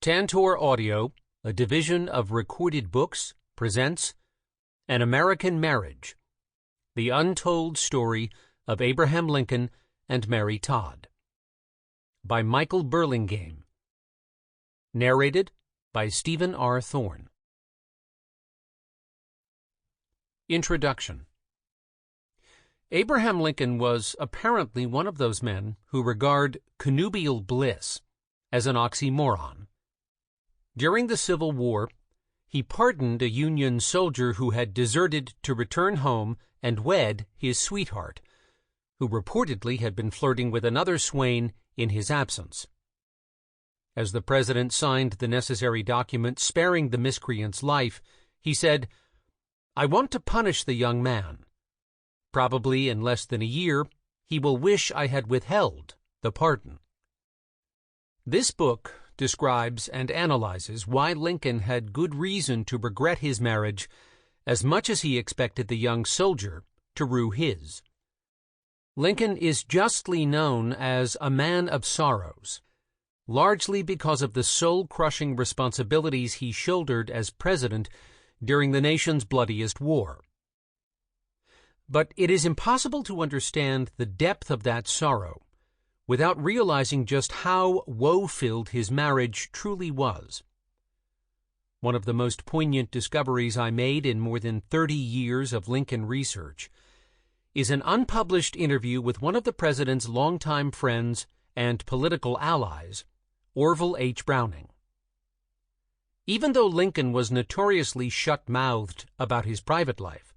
Tantor Audio, a division of Recorded Books, presents An American Marriage, the Untold Story of Abraham Lincoln and Mary Todd, by Michael Burlingame. Narrated by Stephen R. Thorne. Introduction. Abraham Lincoln was apparently one of those men who regard connubial bliss as an oxymoron. During the Civil War, he pardoned a Union soldier who had deserted to return home and wed his sweetheart, who reportedly had been flirting with another swain in his absence. As the president signed the necessary document sparing the miscreant's life, he said, "I want to punish the young man. Probably in less than a year, he will wish I had withheld the pardon." This book describes and analyzes why Lincoln had good reason to regret his marriage as much as he expected the young soldier to rue his. Lincoln is justly known as a man of sorrows, largely because of the soul-crushing responsibilities he shouldered as president during the nation's bloodiest war. But it is impossible to understand the depth of that sorrow without realizing just how woe-filled his marriage truly was. One of the most poignant discoveries I made in more than 30 years of Lincoln research is an unpublished interview with one of the president's longtime friends and political allies, Orville H. Browning. Even though Lincoln was notoriously shut-mouthed about his private life,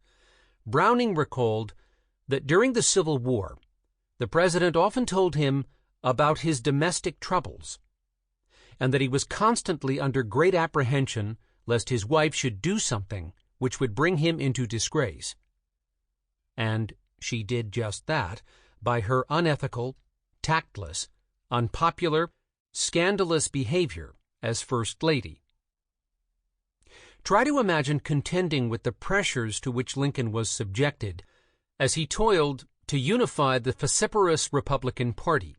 Browning recalled that during the Civil War, the president often told him about his domestic troubles, and that he was constantly under great apprehension lest his wife should do something which would bring him into disgrace. And she did just that by her unethical, tactless, unpopular, scandalous behavior as First Lady. Try to imagine contending with the pressures to which Lincoln was subjected as he toiled to unify the vociferous Republican Party,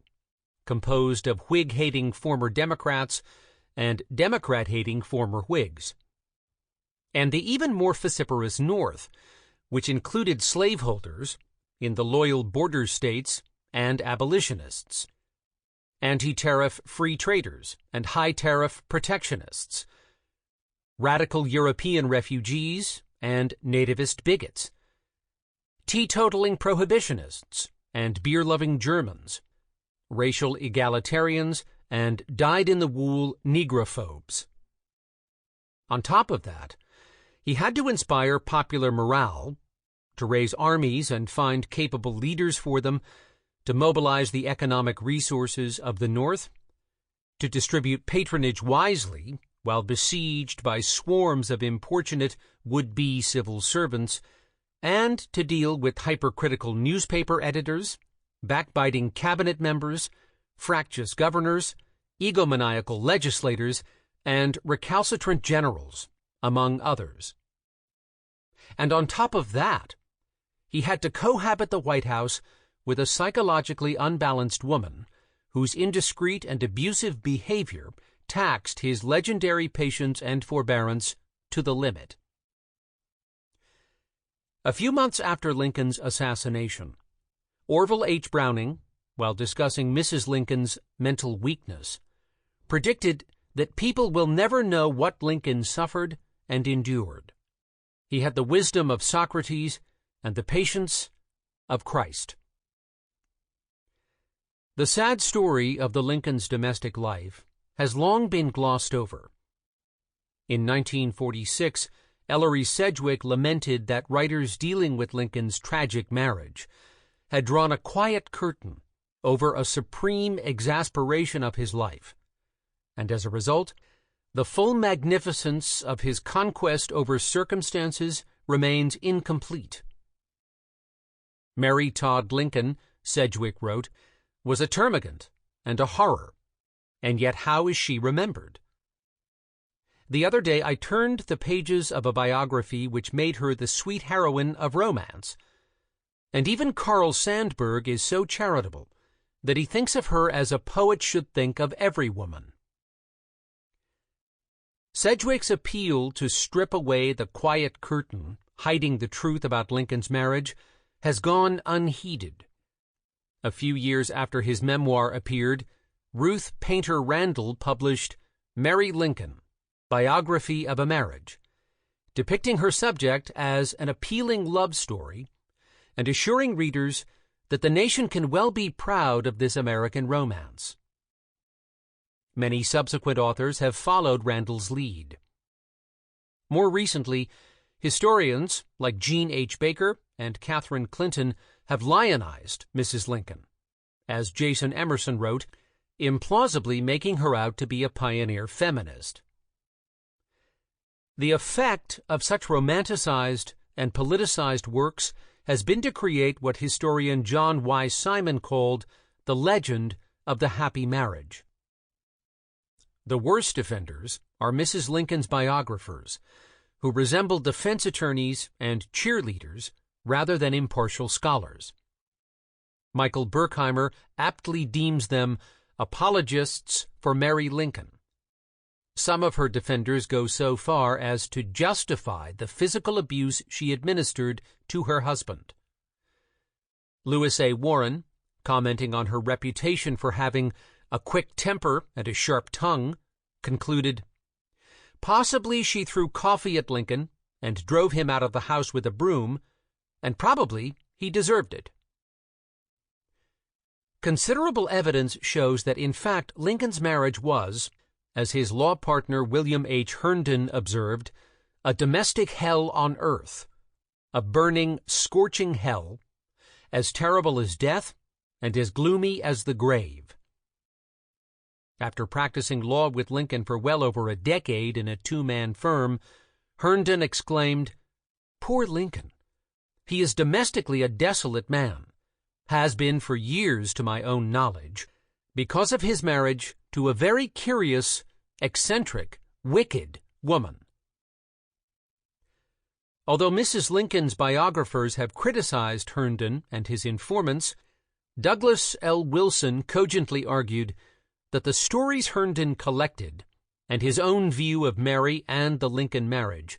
composed of Whig-hating former Democrats and Democrat-hating former Whigs, and the even more vociferous North, which included slaveholders in the loyal border states and abolitionists, anti-tariff free traders and high-tariff protectionists, radical European refugees and nativist bigots, teetotaling prohibitionists and beer-loving Germans, racial egalitarians and dyed-in-the-wool negrophobes. On top of that, he had to inspire popular morale, to raise armies and find capable leaders for them, to mobilize the economic resources of the North, to distribute patronage wisely while besieged by swarms of importunate would-be civil servants, and to deal with hypercritical newspaper editors, backbiting cabinet members, fractious governors, egomaniacal legislators, and recalcitrant generals, among others. And on top of that, he had to cohabit the White House with a psychologically unbalanced woman whose indiscreet and abusive behavior taxed his legendary patience and forbearance to the limit. A few months after Lincoln's assassination, Orville H. Browning, while discussing Mrs. Lincoln's mental weakness, predicted that people will never know what Lincoln suffered and endured. He had the wisdom of Socrates and the patience of Christ. The sad story of the Lincoln's domestic life has long been glossed over. In 1946, Ellery Sedgwick lamented that writers dealing with Lincoln's tragic marriage had drawn a quiet curtain over a supreme exasperation of his life, and as a result, the full magnificence of his conquest over circumstances remains incomplete. Mary Todd Lincoln, Sedgwick wrote, was a termagant and a horror, and yet how is she remembered? The other day I turned the pages of a biography which made her the sweet heroine of romance, and even Carl Sandburg is so charitable that he thinks of her as a poet should think of every woman. Sedgwick's appeal to strip away the quiet curtain hiding the truth about Lincoln's marriage has gone unheeded. A few years after his memoir appeared, Ruth Painter Randall published Mary Lincoln, Biography of a Marriage, depicting her subject as an appealing love story and assuring readers that the nation can well be proud of this American romance. Many subsequent authors have followed Randall's lead. More recently, historians like Jean H. Baker and Catherine Clinton have lionized Mrs. Lincoln, as Jason Emerson wrote, implausibly making her out to be a pioneer feminist. The effect of such romanticized and politicized works has been to create what historian John Y. Simon called the legend of the happy marriage. The worst offenders are Mrs. Lincoln's biographers, who resemble defense attorneys and cheerleaders rather than impartial scholars. Michael Berkheimer aptly deems them apologists for Mary Lincoln. Some of her defenders go so far as to justify the physical abuse she administered to her husband. Lewis A. Warren, commenting on her reputation for having a quick temper and a sharp tongue, concluded, "Possibly she threw coffee at Lincoln and drove him out of the house with a broom, and probably he deserved it." Considerable evidence shows that in fact Lincoln's marriage was, as his law partner William H. Herndon observed, a domestic hell on earth, a burning, scorching hell, as terrible as death and as gloomy as the grave. After practicing law with Lincoln for well over a decade in a two-man firm, Herndon exclaimed, "Poor Lincoln! He is domestically a desolate man, has been for years to my own knowledge, because of his marriage to a very curious, eccentric, wicked woman." Although Mrs. Lincoln's biographers have criticized Herndon and his informants, Douglas L. Wilson cogently argued that the stories Herndon collected and his own view of Mary and the Lincoln marriage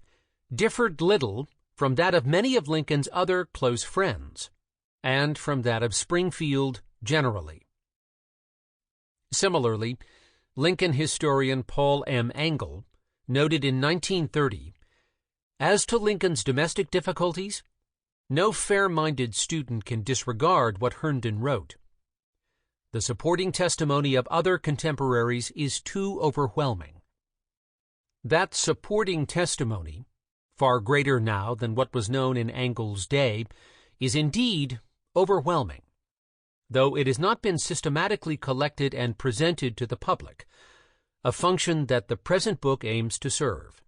differed little from that of many of Lincoln's other close friends, and from that of Springfield generally. Similarly, Lincoln historian Paul M. Engel noted in 1930, "As to Lincoln's domestic difficulties, no fair-minded student can disregard what Herndon wrote. The supporting testimony of other contemporaries is too overwhelming." That supporting testimony, far greater now than what was known in Engel's day, is indeed overwhelming, though it has not been systematically collected and presented to the public, a function that the present book aims to serve.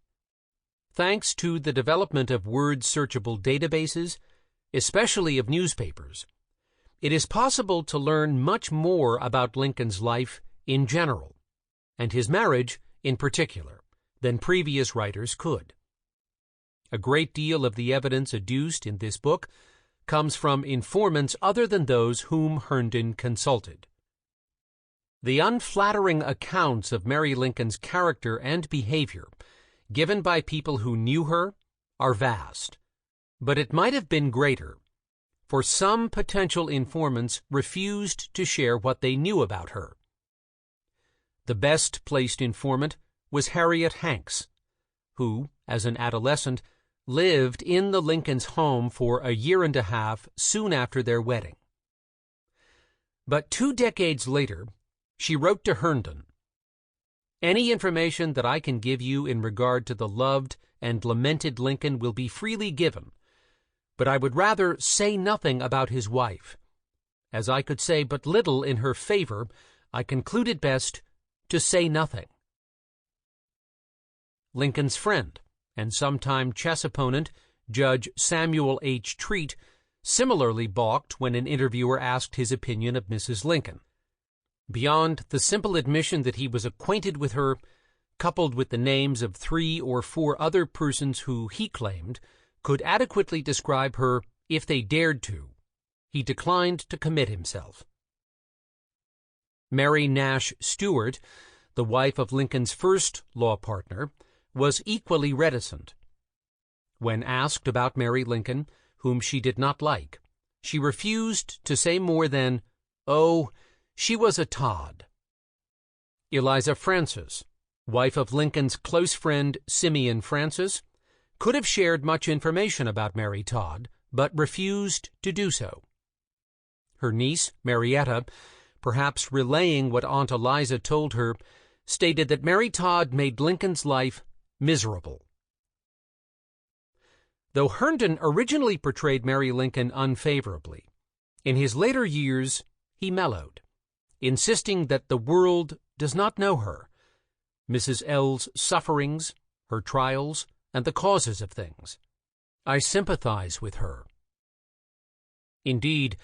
Thanks to the development of word-searchable databases, especially of newspapers, it is possible to learn much more about Lincoln's life in general, and his marriage in particular, than previous writers could. A great deal of the evidence adduced in this book comes from informants other than those whom Herndon consulted. The unflattering accounts of Mary Lincoln's character and behavior given by people who knew her are vast, but it might have been greater, for some potential informants refused to share what they knew about her. The best-placed informant was Harriet Hanks, who, as an adolescent, lived in the Lincolns' home for a year and a half soon after their wedding. But 2 decades later, she wrote to Herndon, "Any information that I can give you in regard to the loved and lamented Lincoln will be freely given, but I would rather say nothing about his wife. As I could say but little in her favor, I concluded best to say nothing." Lincoln's friend and sometime chess opponent, Judge Samuel H. Treat, similarly balked when an interviewer asked his opinion of Mrs. Lincoln. Beyond the simple admission that he was acquainted with her, coupled with the names of 3 or 4 other persons who, he claimed, could adequately describe her if they dared to, he declined to commit himself. Mary Nash Stewart, the wife of Lincoln's first law partner, was equally reticent. When asked about Mary Lincoln, whom she did not like, she refused to say more than, "Oh, she was a Todd." Eliza Francis, wife of Lincoln's close friend Simeon Francis, could have shared much information about Mary Todd, but refused to do so. Her niece, Marietta, perhaps relaying what Aunt Eliza told her, stated that Mary Todd made Lincoln's life miserable. Though Herndon originally portrayed Mary Lincoln unfavorably, in his later years he mellowed, insisting that the world does not know her, Mrs. L's sufferings, her trials, and the causes of things. I sympathize with her. Indeed,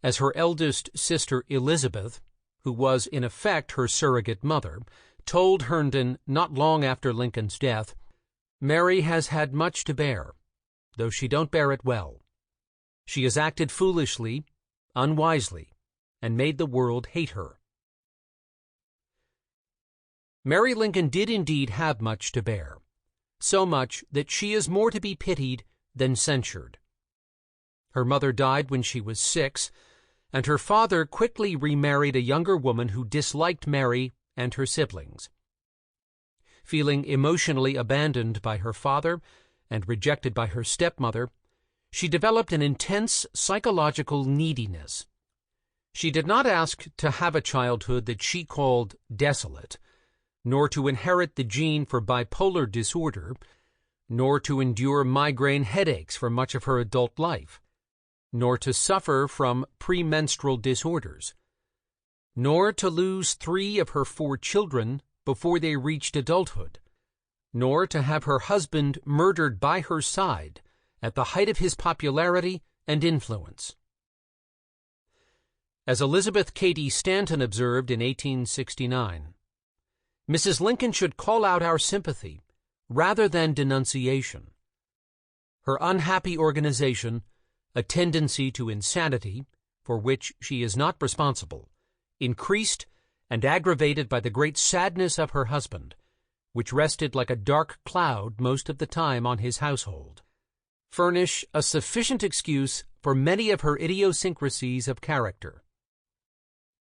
as her eldest sister Elizabeth, who was in effect her surrogate mother, told Herndon not long after Lincoln's death, "Mary has had much to bear, though she don't bear it well. She has acted foolishly, unwisely, and made the world hate her." Mary Lincoln did indeed have much to bear, so much that she is more to be pitied than censured. Her mother died when she was 6, and her father quickly remarried a younger woman who disliked Mary and her siblings. Feeling emotionally abandoned by her father and rejected by her stepmother, she developed an intense psychological neediness. She did not ask to have a childhood that she called desolate, nor to inherit the gene for bipolar disorder, nor to endure migraine headaches for much of her adult life, nor to suffer from premenstrual disorders, nor to lose 3 of her 4 children before they reached adulthood, nor to have her husband murdered by her side at the height of his popularity and influence. As Elizabeth Cady Stanton observed in 1869, Mrs. Lincoln should call out our sympathy rather than denunciation. Her unhappy organization, a tendency to insanity, for which she is not responsible, increased and aggravated by the great sadness of her husband, which rested like a dark cloud most of the time on his household, furnish a sufficient excuse for many of her idiosyncrasies of character.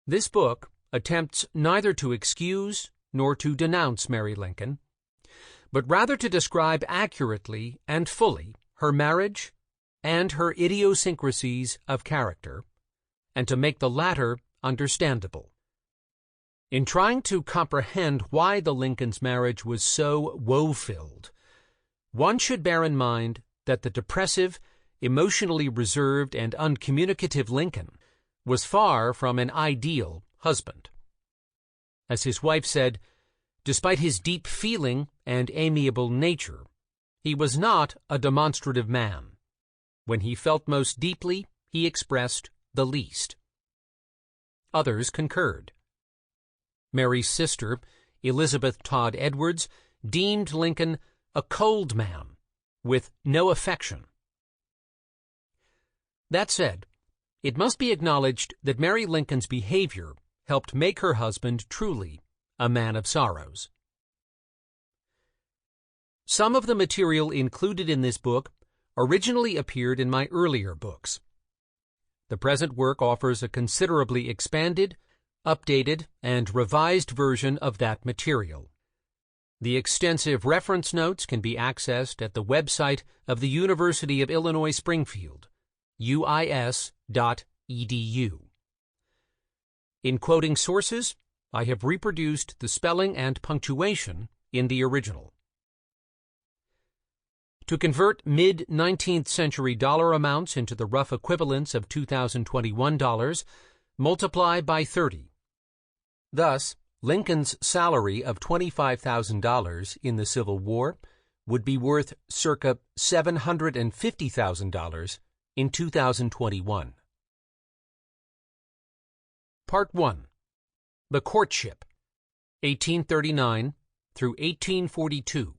This book attempts neither to excuse nor to denounce Mary Lincoln, but rather to describe accurately and fully her marriage and her idiosyncrasies of character, and to make the latter understandable. In trying to comprehend why the Lincolns' marriage was so woe-filled, one should bear in mind that the depressive, emotionally reserved, and uncommunicative Lincoln was far from an ideal husband. As his wife said, despite his deep feeling and amiable nature, he was not a demonstrative man. When he felt most deeply, he expressed the least. Others concurred. Mary's sister, Elizabeth Todd Edwards, deemed Lincoln a cold man with no affection. That said, it must be acknowledged that Mary Lincoln's behavior helped make her husband truly a man of sorrows. Some of the material included in this book originally appeared in my earlier books. The present work offers a considerably expanded, updated, and revised version of that material. The extensive reference notes can be accessed at the website of the University of Illinois Springfield, uis.edu. In quoting sources, I have reproduced the spelling and punctuation in the original. To convert mid-19th century dollar amounts into the rough equivalents of 2021 dollars, multiply by 30. Thus, Lincoln's salary of $25,000 in the Civil War would be worth circa $750,000 in 2021. Part 1. The Courtship, 1839 through 1842.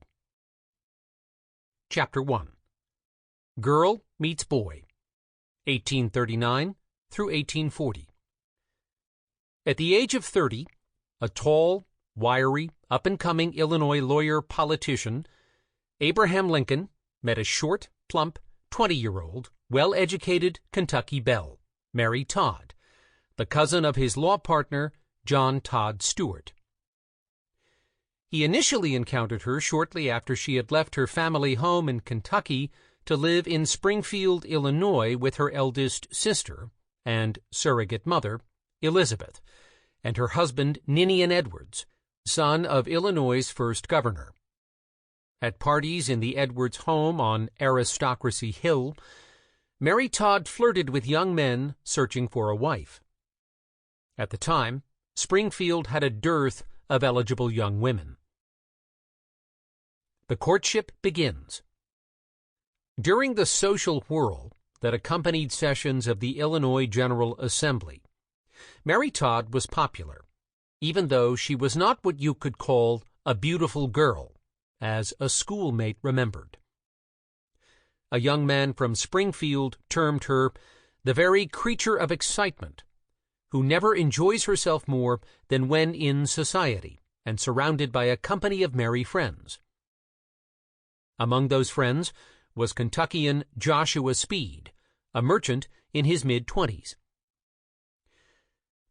Chapter 1. Girl Meets Boy, 1839 through 1840. At the age of 30, a tall, wiry, up-and-coming Illinois lawyer-politician, Abraham Lincoln met a short, plump, 20-year-old, well-educated Kentucky belle, Mary Todd, the cousin of his law partner, John Todd Stewart. He initially encountered her shortly after she had left her family home in Kentucky to live in Springfield, Illinois, with her eldest sister and surrogate mother, Elizabeth, and her husband, Ninian Edwards, son of Illinois' first governor. At parties in the Edwards home on Aristocracy Hill, Mary Todd flirted with young men searching for a wife. At the time, Springfield had a dearth of eligible young women. The courtship begins. During the social whirl that accompanied sessions of the Illinois General Assembly, Mary Todd was popular, even though she was not what you could call a beautiful girl, as a schoolmate remembered. A young man from Springfield termed her the very creature of excitement, who never enjoys herself more than when in society and surrounded by a company of merry friends. Among those friends was Kentuckian Joshua Speed, a merchant in his mid-20s.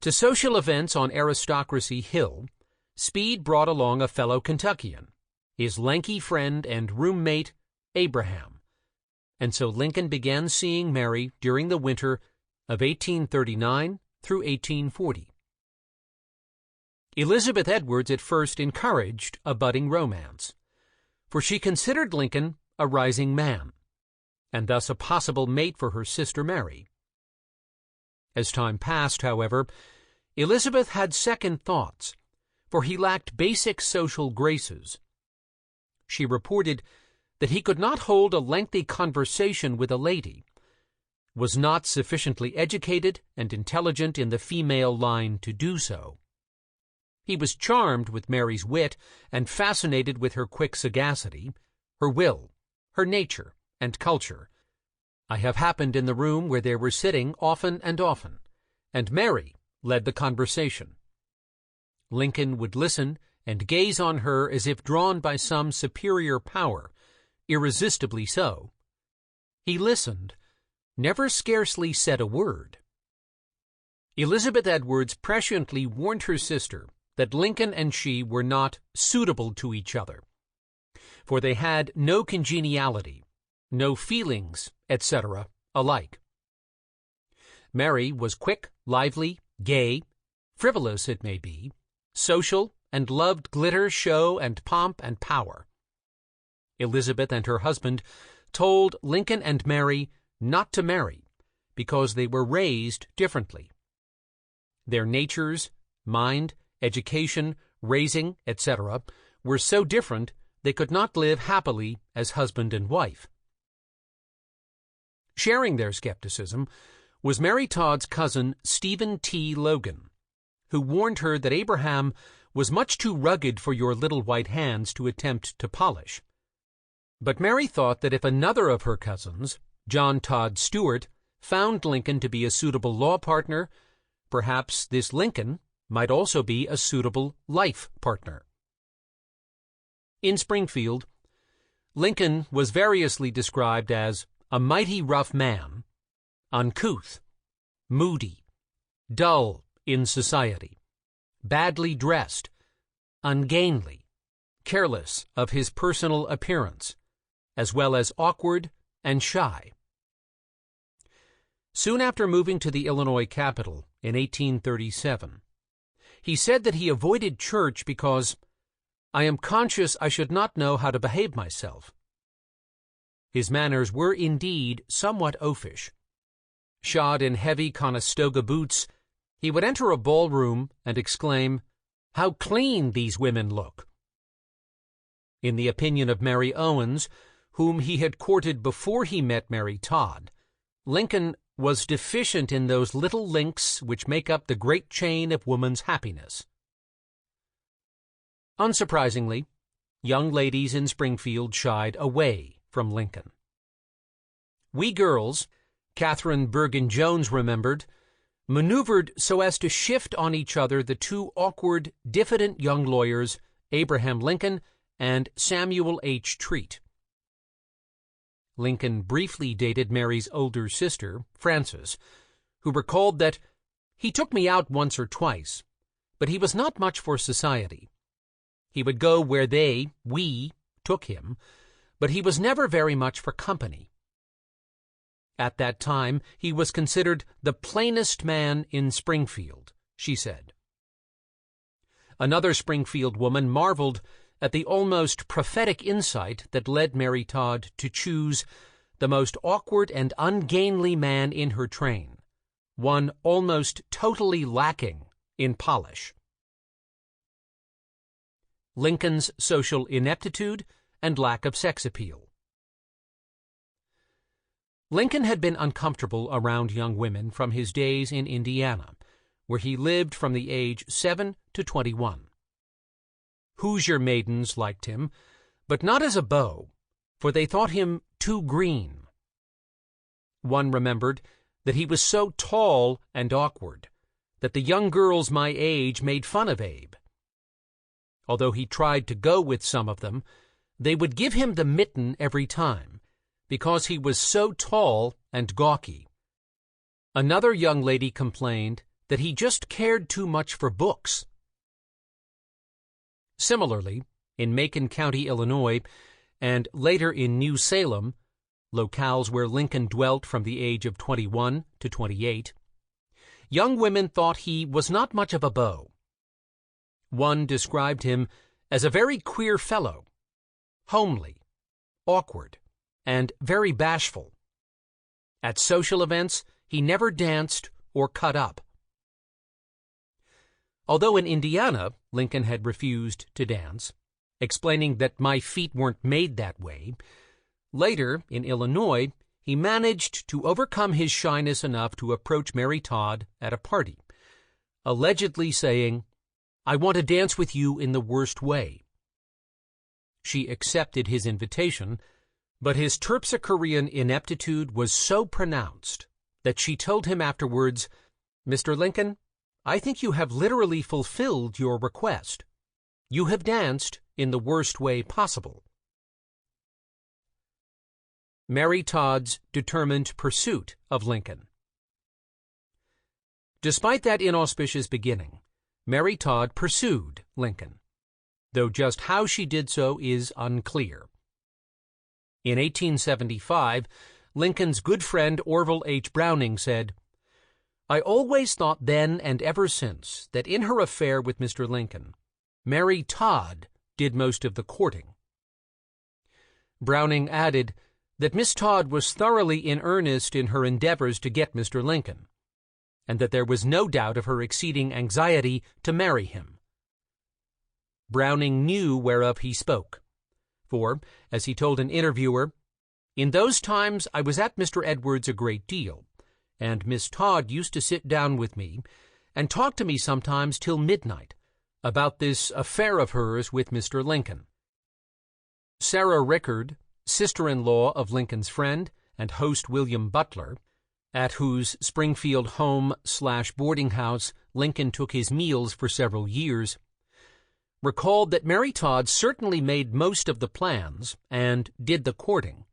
To social events on Aristocracy Hill, Speed brought along a fellow Kentuckian, his lanky friend and roommate, Abraham, and so Lincoln began seeing Mary during the winter of 1839 through 1840. Elizabeth Edwards at first encouraged a budding romance, for she considered Lincoln a rising man, and thus a possible mate for her sister Mary. As time passed, however, Elizabeth had second thoughts, for he lacked basic social graces. She reported that he could not hold a lengthy conversation with a lady, was not sufficiently educated and intelligent in the female line to do so. He was charmed with Mary's wit and fascinated with her quick sagacity, her will, her nature, and culture. I have happened in the room where they were sitting often, and Mary led the conversation. Lincoln would listen and gaze on her as if drawn by some superior power, irresistibly so. He listened, never scarcely said a word. Elizabeth Edwards presciently warned her sister that Lincoln and she were not suitable to each other, for they had no congeniality, no feelings, etc., alike. Mary was quick, lively, gay, frivolous it may be, social, and loved glitter, show, and pomp and power. Elizabeth and her husband told Lincoln and Mary not to marry because they were raised differently. Their natures, mind, education, raising, etc., were so different they could not live happily as husband and wife. Sharing their skepticism was Mary Todd's cousin Stephen T. Logan, who warned her that Abraham was much too rugged for your little white hands to attempt to polish. But Mary thought that if another of her cousins, John Todd Stewart, found Lincoln to be a suitable law partner, perhaps this Lincoln might also be a suitable life partner. In Springfield, Lincoln was variously described as a mighty rough man, uncouth, moody, dull in society, badly dressed, ungainly, careless of his personal appearance, as well as awkward and shy. Soon after moving to the Illinois capital in 1837, he said that he avoided church because, "I am conscious I should not know how to behave myself." His manners were indeed somewhat oafish. Shod in heavy Conestoga boots, he would enter a ballroom and exclaim, "How clean these women look!" In the opinion of Mary Owens, whom he had courted before he met Mary Todd, Lincoln was deficient in those little links which make up the great chain of woman's happiness. Unsurprisingly, young ladies in Springfield shied away from Lincoln. We girls, Catherine Bergen Jones remembered, maneuvered so as to shift on each other the two awkward, diffident young lawyers, Abraham Lincoln and Samuel H. Treat. Lincoln briefly dated Mary's older sister, Frances, who recalled that he took me out once or twice, but he was not much for society. He would go where we, took him, but he was never very much for company. At that time, he was considered the plainest man in Springfield, she said. Another Springfield woman marveled at the almost prophetic insight that led Mary Todd to choose the most awkward and ungainly man in her train, one almost totally lacking in polish. Lincoln's social ineptitude and lack of sex appeal. Lincoln had been uncomfortable around young women from his days in Indiana, where he lived from the age 7 to 21. Hoosier maidens liked him, but not as a beau, for they thought him too green. One remembered that he was so tall and awkward that the young girls my age made fun of Abe. Although he tried to go with some of them, they would give him the mitten every time, because he was so tall and gawky. Another young lady complained that he just cared too much for books. Similarly, in Macon County, Illinois, and later in New Salem, locales where Lincoln dwelt from the age of 21 to 28, young women thought he was not much of a beau. One described him as a very queer fellow, homely, awkward, and very bashful. At social events, he never danced or cut up. Although in Indiana, Lincoln had refused to dance, explaining that my feet weren't made that way, later, in Illinois, he managed to overcome his shyness enough to approach Mary Todd at a party, allegedly saying, "I want to dance with you in the worst way." She accepted his invitation, but his Terpsichorean ineptitude was so pronounced that she told him afterwards, "Mr. Lincoln, I think you have literally fulfilled your request. You have danced in the worst way possible." Mary Todd's determined pursuit of Lincoln. Despite that inauspicious beginning, Mary Todd pursued Lincoln, though just how she did so is unclear. In 1875, Lincoln's good friend Orville H. Browning said, "I always thought then and ever since that in her affair with Mr. Lincoln, Mary Todd did most of the courting." Browning added that Miss Todd was thoroughly in earnest in her endeavors to get Mr. Lincoln, and that there was no doubt of her exceeding anxiety to marry him. Browning knew whereof he spoke, for, as he told an interviewer, "In those times I was at Mr. Edwards a great deal, and Miss Todd used to sit down with me and talk to me sometimes till midnight about this affair of hers with Mr. Lincoln." Sarah Rickard, sister-in-law of Lincoln's friend and host William Butler, at whose Springfield home/boarding house Lincoln took his meals for several years, recalled that Mary Todd certainly made most of the plans and did the courting,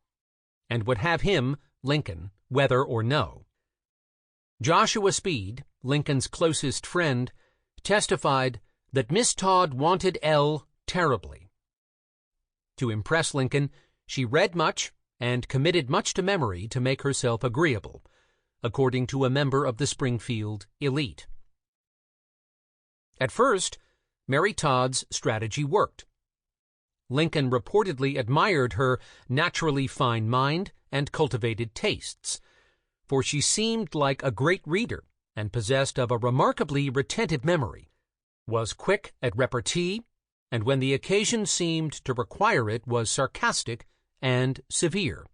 and would have him, Lincoln, whether or no. Joshua Speed, Lincoln's closest friend, testified that Miss Todd wanted L terribly. To impress Lincoln, she read much and committed much to memory to make herself agreeable, according to a member of the Springfield elite. At first, Mary Todd's strategy worked. Lincoln reportedly admired her naturally fine mind and cultivated tastes, for she seemed like a great reader and possessed of a remarkably retentive memory, was quick at repartee, and when the occasion seemed to require it was sarcastic and severe.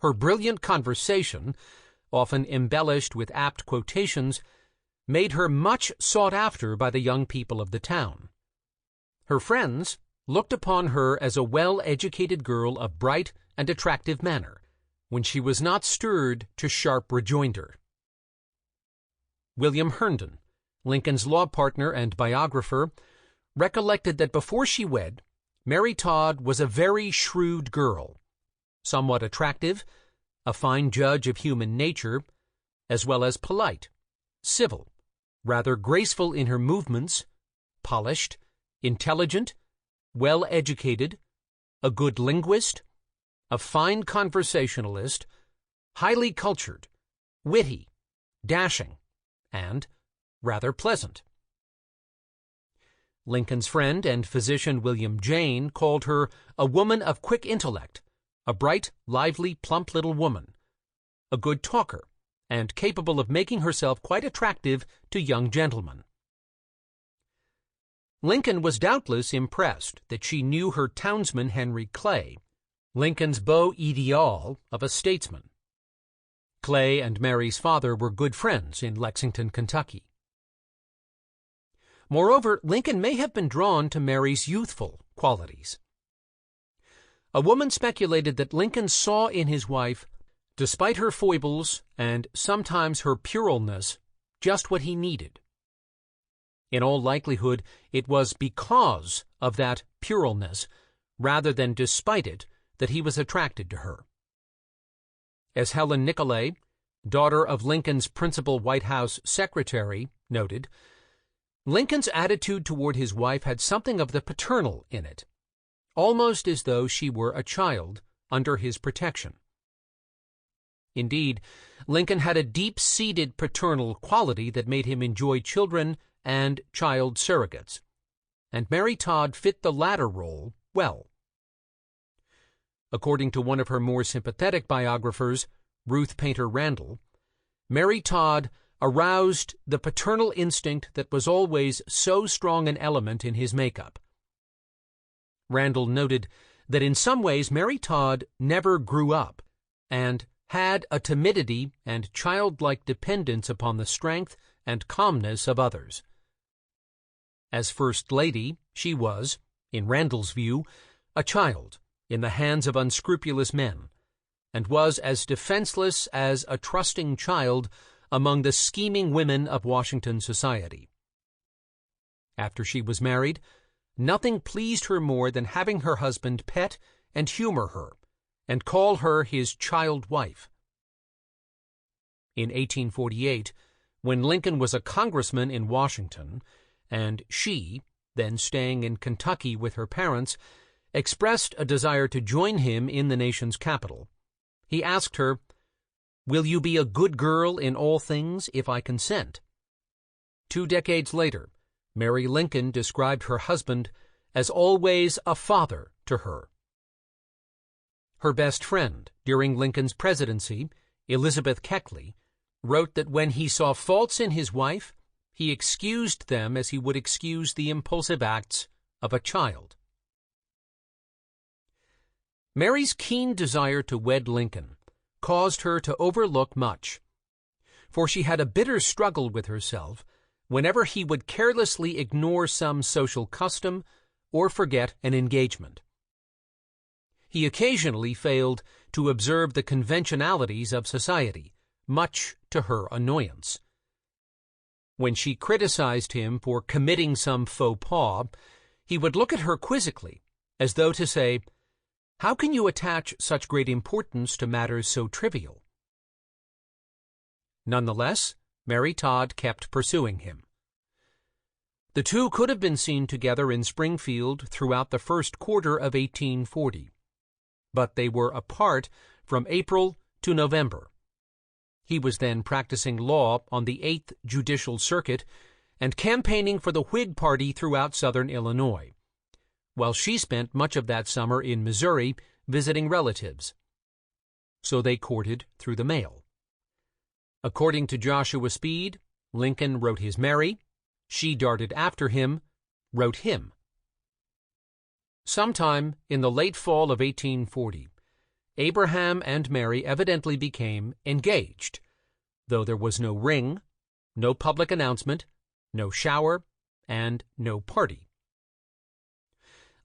Her brilliant conversation, often embellished with apt quotations, made her much sought after by the young people of the town. Her friends looked upon her as a well-educated girl of bright and attractive manner, when she was not stirred to sharp rejoinder. William Herndon, Lincoln's law partner and biographer, recollected that before she wed, Mary Todd was a very shrewd girl, somewhat attractive, a fine judge of human nature, as well as polite, civil, rather graceful in her movements, polished, intelligent, well-educated, a good linguist, a fine conversationalist, highly cultured, witty, dashing, and rather pleasant. Lincoln's friend and physician William Jayne called her a woman of quick intellect, a bright, lively, plump little woman, a good talker, and capable of making herself quite attractive to young gentlemen. Lincoln was doubtless impressed that she knew her townsman Henry Clay, Lincoln's beau ideal of a statesman. Clay and Mary's father were good friends in Lexington, Kentucky. Moreover, Lincoln may have been drawn to Mary's youthful qualities. A woman speculated that Lincoln saw in his wife, despite her foibles and sometimes her puerilness, just what he needed. In all likelihood, it was because of that puerilness, rather than despite it, that he was attracted to her. As Helen Nicolay, daughter of Lincoln's principal White House secretary, noted, Lincoln's attitude toward his wife had something of the paternal in it, almost as though she were a child under his protection. Indeed, Lincoln had a deep-seated paternal quality that made him enjoy children and child surrogates, and Mary Todd fit the latter role well. According to one of her more sympathetic biographers, Ruth Painter Randall, Mary Todd aroused the paternal instinct that was always so strong an element in his makeup. Randall noted that in some ways Mary Todd never grew up and had a timidity and childlike dependence upon the strength and calmness of others. As First Lady, she was, in Randall's view, a child in the hands of unscrupulous men, and was as defenseless as a trusting child among the scheming women of Washington society. After she was married, nothing pleased her more than having her husband pet and humor her, and call her his child wife. In 1848, when Lincoln was a congressman in Washington, and she, then staying in Kentucky with her parents, expressed a desire to join him in the nation's capital, he asked her, "Will you be a good girl in all things if I consent?" 2 decades later, Mary Lincoln described her husband as always a father to her. Her best friend during Lincoln's presidency, Elizabeth Keckley, wrote that when he saw faults in his wife, he excused them as he would excuse the impulsive acts of a child. Mary's keen desire to wed Lincoln caused her to overlook much, for she had a bitter struggle with herself whenever he would carelessly ignore some social custom or forget an engagement. He occasionally failed to observe the conventionalities of society, much to her annoyance. When she criticized him for committing some faux pas, he would look at her quizzically, as though to say, "How can you attach such great importance to matters so trivial?" Nonetheless, Mary Todd kept pursuing him. The two could have been seen together in Springfield throughout the first quarter of 1840, but they were apart from April to November. He was then practicing law on the 8th Judicial Circuit and campaigning for the Whig Party throughout southern Illinois, while she spent much of that summer in Missouri visiting relatives. So they courted through the mail. According to Joshua Speed, Lincoln wrote his Mary, she darted after him, wrote him. Sometime in the late fall of 1840, Abraham and Mary evidently became engaged, though there was no ring, no public announcement, no shower, and no party.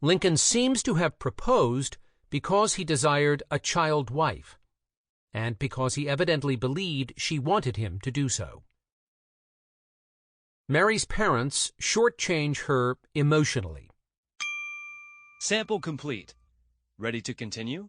Lincoln seems to have proposed because he desired a child wife, and because he evidently believed she wanted him to do so. Mary's parents shortchange her emotionally. Sample complete. Ready to continue?